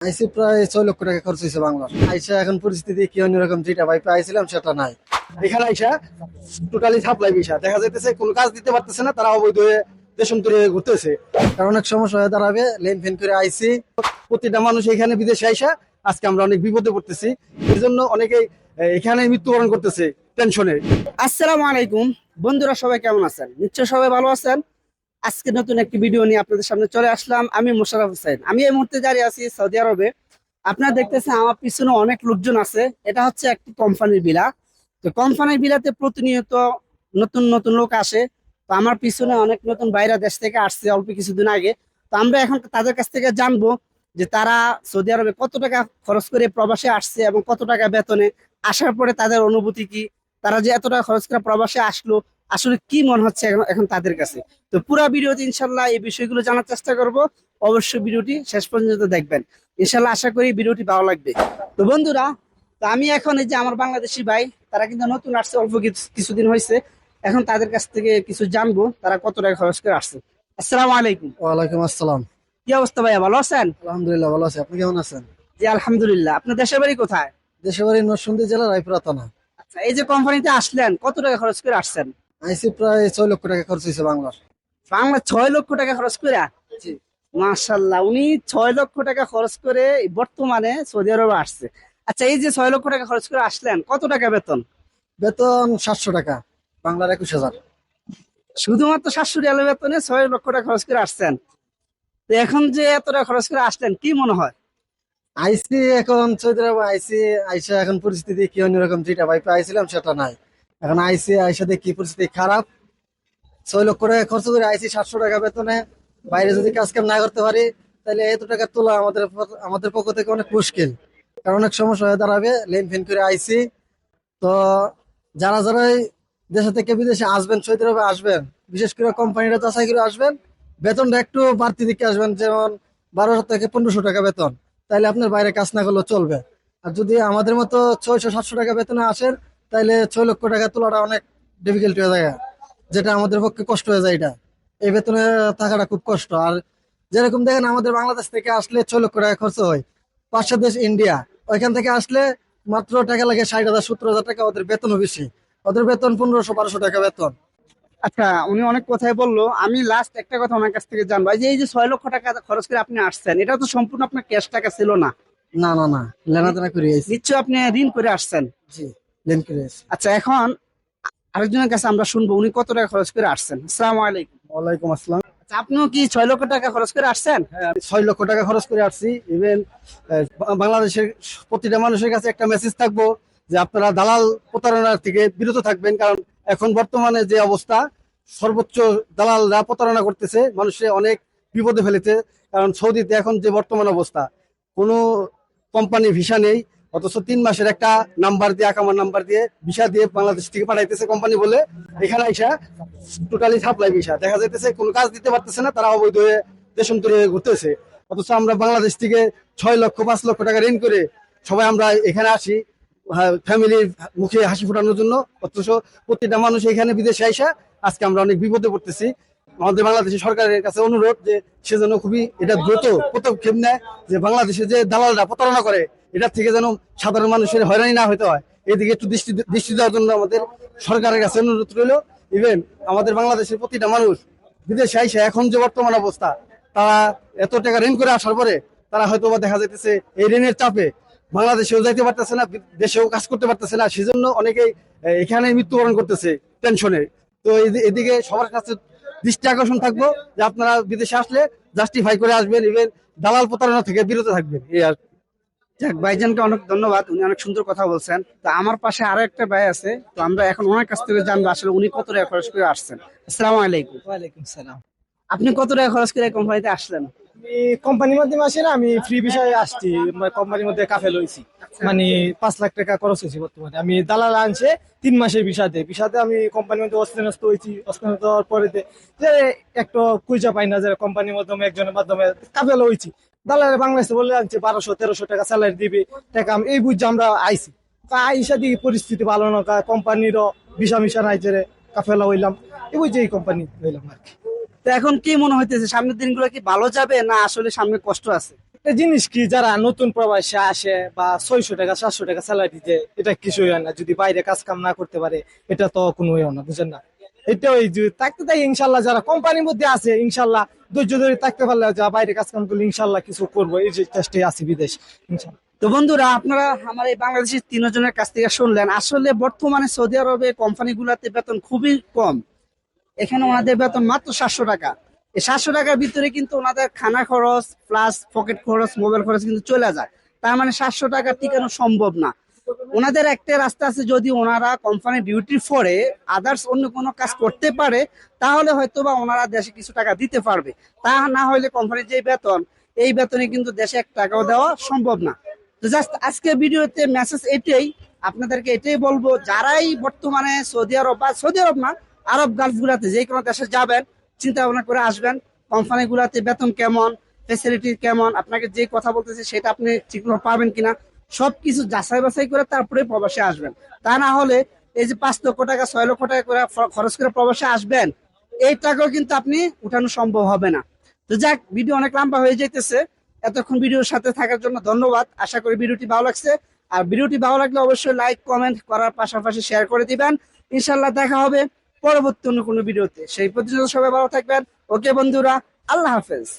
আইসি প্রায় 6 লক্ষ টাকা খরচ হয়েছে বাংলার। আইসা এখন পরিস্থিতি কি অন্যরকম, যেটা ভাই পাইছিলাম সেটা নাই। এখানে আইসা টোটালি সাপ্লাই বিষয় দেখা যাইতেছে, কোনো কাজ দিতে পারতেছে না, তারা অবৈধ হয়ে দেশান্তরে ঘুরতেছে। কারণ অনেক সমস্যা হয়ে দাঁড়াবে, লেন ফেন করে আইসি প্রতিটা মানুষ এখানে বিদেশে আইসা আজকে আমরা অনেক বিপদে পড়তেছি। এই জন্য অনেকেই এখানে মৃত্যুবরণ করতেছে টেনশনে। আসসালামু আলাইকুম বন্ধুরা, সবাই কেমন আছেন? নিশ্চয় সবাই ভালো আছেন। আজকে নতুন একটি ভিডিও নিয়ে আপনাদের সামনে চলে আসলাম। আমি মোশাররফ হোসেন। আমি এই মুহূর্তে দাঁড়িয়ে আছি সৌদি আরবে। আপনারা দেখতেছেন আমার পিছনে অনেক লোকজন আছে। এটা হচ্ছে একটি কোম্পানির ভিলা। তো কোম্পানির বিলাতে প্রতিনিয়ত নতুন নতুন লোক আসে। তো আমার পিছনে অনেক নতুন বাইরা দেশ থেকে আসছে অল্প কিছুদিন আগে। তো আমরা এখন তাদের কাছ থেকে জানবো যে তারা সৌদি আরবে কত টাকা খরচ করে প্রবাসে আসছে এবং কত টাকা বেতনে আসার পরে তাদের অনুভূতি কি, তারা যে এত টাকা খরচ করে প্রবাসে আসলো আসলে কি মনে হচ্ছে এখন এখন তাদের কাছে। তো পুরো ভিডিওতে ইনশাল্লাহ এই বিষয়গুলো জানার চেষ্টা করব। অবশ্যই ভিডিওটি শেষ পর্যন্ত দেখবেন। ইনশাল্লাহ আশা করি ভিডিওটি ভালো লাগবে। তো বন্ধুরা, তো আমি এখন এই যে আমার বাংলাদেশি ভাই, তারা কিন্তু নতুন আসছে, অল্প কিছুদিন হয়েছে। এখন তাদের কাছ থেকে কিছু জানবো তারা কত টাকা খরচ করে আসছে। আসসালামু আলাইকুম। ওয়ালাইকুম আসসালাম। কি অবস্থা ভাইয়া, ভালো আছেন? আলহামদুলিল্লাহ ভালো আছি, আপনি কেমন আছেন? জি আলহামদুলিল্লাহ। আপনার দেশের বাড়ি কোথায়? দেশের বাড়ি নরসিংদী জেলা রায়পুরা থানা। আচ্ছা, এই যে কোম্পানিতে আসলেন কত টাকা খরচ করে আসছেন? আইসি প্রায় 6 লক্ষ টাকা খরচ হয়েছে বাংলার। বাংলা 6 লক্ষ টাকা খরচ করে? জি। মাশাল্লাহ, উনি 6 লক্ষ টাকা খরচ করে বর্তমানে সৌদি আরবে আসছে। আচ্ছা, এই যে 6 লক্ষ টাকা খরচ করে আসলেন, কত টাকা বেতন? বেতন 700 টাকা, বাংলার 21,000। শুধুমাত্র 700 রিয়ালের বেতনে 6 লক্ষ টাকা খরচ করে আসছেন। তো এখন যে এত টাকা খরচ করে আসলেন, কি মনে হয়? আইসি এখন সৌদি আরবে আইসি আইসা এখন পরিস্থিতি কি অন্যরকম, যেটা ভাই পাইছিলাম সেটা নাই। এখন আইসি আইসা দেখি পরিস্থিতি খারাপ। 6 লক্ষ টাকা খরচ করে আইসি 700 টাকা বেতনে বাইরে যদি কাজ কাম না করতে পারি, তাহলে এত টাকা তোলা আমাদের পক্ষ থেকে অনেক মুশকিল। কারণ অনেক সমস্যা হয়ে দাঁড়াবে, লেন ফেন করে আইসি। তো যারা যারাই দেশে থেকে বিদেশে আসবেন, সৌদি আরবে আসবেন, বিশেষ করে কোম্পানিটা যাচাই করে আসবেন। বেতনটা একটু বাড়তি দিকে আসবেন, যেমন 1200 থেকে 1500 টাকা বেতন। তাইলে আপনার বাইরে কাজ না করলেও চলবে। আর যদি আমাদের মতো 600-700 টাকা বেতনে আসেন, তাইলে 6 লক্ষ টাকা তোলাটা অনেক ডিফিকাল্ট হয়ে যায়, যেটা আমাদের পক্ষে কষ্ট হয়ে যায়। এটা এই বেতনে থাকাটা খুব কষ্ট। আর যেরকম দেখেন, আমাদের বাংলাদেশ থেকে আসলে 6 লক্ষ টাকা খরচ হয়। পাশের দেশ ইন্ডিয়া, ওইখান থেকে আসলে মাত্র টাকা লাগে 60,000-70,000 টাকা। ওদের বেতনও বেশি, ওদের বেতন 1500-1200 টাকা বেতন। আচ্ছা, উনি অনেক কথাই বললো। আমি লাস্ট একটা কথা ওনার কাছ থেকে জানবো, এই যে 6 লক্ষ টাকা খরচ করে আপনি আসছেন, এটা তো সম্পূর্ণ আপনার ক্যাশ টাকা ছিল না? না না না, লেনাদেনা করে আইছি। নিশ্চয় আপনি ঋণ করে আসছেন। জি, লেন করে আইছি। আচ্ছা, এখন আরেকজনের কাছে আমরা শুনবো উনি কত টাকা খরচ করে আসছেন। আসসালামু আলাইকুম। ওয়ালাইকুম আসসালাম। আচ্ছা, আপনিও কি 6 লক্ষ টাকা খরচ করে আসছেন? হ্যাঁ, আমি 6 লক্ষ টাকা খরচ করে আসছি। ইভেন বাংলাদেশের প্রতিটা মানুষের কাছে একটা মেসেজ থাকবো যে আপনারা দালাল প্রতারণার থেকে বিরত থাকবেন। কারণ এখন বর্তমানে যে অবস্থা, সর্বোচ্চ দালালরা প্রতারণা করতেছে, মানুষের অনেক বিপদে ফেলেছে। কারণ সৌদিতে এখন যে বর্তমান অবস্থা, কোনো কোম্পানি ভিসা নেই, অথচ 3 মাসের একটা নাম্বার দিয়ে, আকামার নাম্বার দিয়ে ভিসা দিয়ে বাংলাদেশ থেকে পাঠাইতেছে কোম্পানি বলে। এখানে আইসা টোটালি সাপ্লাই ভিসা দেখা যাইতেছে, কোনো কাজ দিতে পারতেছে না, তারা অবৈধ হয়ে দেশান্তরে ঘুরতেছে। অথচ আমরা বাংলাদেশ থেকে 6 লক্ষ-5 লক্ষ টাকা ঋণ করে সবাই আমরা এখানে আসি ফ্যামিলির মুখে হাসি ফোটানোর জন্য। অথচ প্রতিটা মানুষ এখানে বিদেশে আইসা আজকে আমরা অনেক বিপদে পড়তেছি। আমাদের বাংলাদেশের সরকারের কাছে অনুরোধ যে সে যেন খুবই এটা দ্রুত পদক্ষেপ নেয়, যে বাংলাদেশে যে দালালরা প্রতারণা করে, এটার থেকে যেন সাধারণ মানুষের হয়রানি না হতে হয়, এদিকে একটু দৃষ্টি দেওয়ার জন্য আমাদের সরকারের কাছে অনুরোধ রইল। ইভেন আমাদের বাংলাদেশের প্রতিটা মানুষ বিদেশে আইসা এখন যে বর্তমান অবস্থা, তারা এত টাকা ঋণ করে আসার পরে তারা হয়তো বা দেখা যাইতেছে এই ঋণের চাপে বাংলাদেশেও যাইতে পারতেছে না, দেশেও কাজ করতে পারতেছে না। সেজন্য অনেকেই এখানে মৃত্যুবরণ করতেছে টেনশনে। তো এদিকে সবার কাছে দৃষ্টি আকর্ষণ থাকবো যে আপনারা বিদেশে আসলে জাস্টিফাই করে আসবেন, ইভেন দালাল প্রতারণা থেকে বিরত থাকবেন। এই আর যাক, ভাইজানকে অনেক ধন্যবাদ, উনি অনেক সুন্দর কথা বলছেন। তো আমার পাশে আরো একটা ভাই আছে, তো আমরা এখন ওনার কাছ থেকে জানবো আসলে উনি কত টাকা খরচ করে আসছেন। আসসালামু আলাইকুম। ওয়ালাইকুম সালাম। আপনি কত টাকা খরচ করে কোম্পানিতে আসলেন? আমি কোম্পানির মাধ্যমে আসি না, আমি ফ্রি বিষয়ে আসছি। কোম্পানির মধ্যে কাফেল হয়েছি, মানে 5 লাখ টাকা খরচ হয়েছে। বর্তমানে আমি দালাল আনছে 3 মাসের বিষাতে আমি কোম্পানির মধ্যে অস্থানস্থ হয়েছি। অস্থানস্থ হওয়ার পরে যে একটা কুইজা পাই না, যে কোম্পানির মাধ্যমে একজনের মাধ্যমে কাফেল হয়েছি। দালালে বাংলাদেশে বলে আনছে 1200-1300 টাকা স্যালারি দিবে টাকা, এই বুঝে আমরা আইছি। আইসা দিই পরিস্থিতি ভালো না, কোম্পানিরও ভিসা মিশা নাই, যে কাফেলা হইলাম, এই বুঝে এই কোম্পানি হইলাম আর কি। তো এখন কি মনে হইতেছে, সামনের দিনগুলো কি ভালো যাবে না আসলে সামনে কষ্ট আছে? একটা জিনিস কি, যারা নতুন প্রবাসে আসে বা 600 টাকা 700 টাকা স্যালারি দিতে, এটা কিছুই হয় না যদি বাইরে কাজ কাম না করতে পারে। এটা তো কোনো হয় না, বুঝেন না? এটা ওই যে থাকতে থাকি ইনশাল্লাহ, যারা কোম্পানির মধ্যে আছে ইনশাল্লাহ ধৈর্য ধরে থাকতে পারলে, যা বাইরে কাজ কাম করলে ইনশাল্লাহ কিছু করবো, এই যে চেষ্টা আছে বিদেশ ইনশাল্লাহ। তো বন্ধুরা, আপনারা আমার এই বাংলাদেশের তিনজনের কাছ থেকে শুনলেন, আসলে বর্তমানে সৌদি আরবে কোম্পানিগুলোতে বেতন খুবই কম। এখানে ওনাদের বেতন মাত্র 700 টাকা। এই 700 টাকার ভিতরে কিন্তু ওনাদের খানা খরচ প্লাস পকেট খরচ, মোবাইল খরচ কিন্তু চলে যায়। তার মানে 700 টাকা টিকানো সম্ভব না। ওনাদের একটা রাস্তা আছে, যদি ওনারা কোম্পানি ডিউটির পরে আদার্স অন্য কোনো কাজ করতে পারে, তাহলে হয়তোবা ওনারা দেশে কিছু টাকা দিতে পারবে। তা না হলে কোম্পানির যে বেতন, এই বেতনে কিন্তু দেশে 1 টাকাও দেওয়া সম্ভব না। তো জাস্ট আজকে ভিডিওতে মেসেজ এটাই, আপনাদেরকে এটাই বলবো, যারাই বর্তমানে সৌদি আরব বা সৌদি আরব না, আরব গালফ গুলাতে যে কোনো দেশে যাবেন, চিন্তা ভাবনা করে আসবেন কোম্পানি গুলাতে বেতন কেমন, ফেসিলিটি কেমন, আপনাকে যে কথা বলতেছে সেটা আপনি ঠিকভাবে পাবেন কিনা, সবকিছু যাচাই বাছাই করে তারপরে প্রবাসে আসবেন। তা না হলে এই যে 5 লক্ষ টাকা 6 লক্ষ টাকা করে খরচ করে প্রবাসে আসবেন, এই টাকাও কিন্তু আপনি উঠানো সম্ভব হবে না। তো যাক, ভিডিও অনেক লম্বা হয়ে যাইতেছে। এতক্ষণ ভিডিওর সাথে থাকার জন্য ধন্যবাদ। আশা করি ভিডিওটি ভালো লাগছে। আর ভিডিওটি ভালো লাগলে অবশ্যই লাইক কমেন্ট করার পাশাপাশি শেয়ার করে দিবেন। ইনশাল্লাহ দেখা হবে পরবর্তী অন্য কোনো ভিডিওতে। সেই পর্যন্ত সবাই ভালো থাকবেন। ওকে বন্ধুরা, আল্লাহ হাফেজ।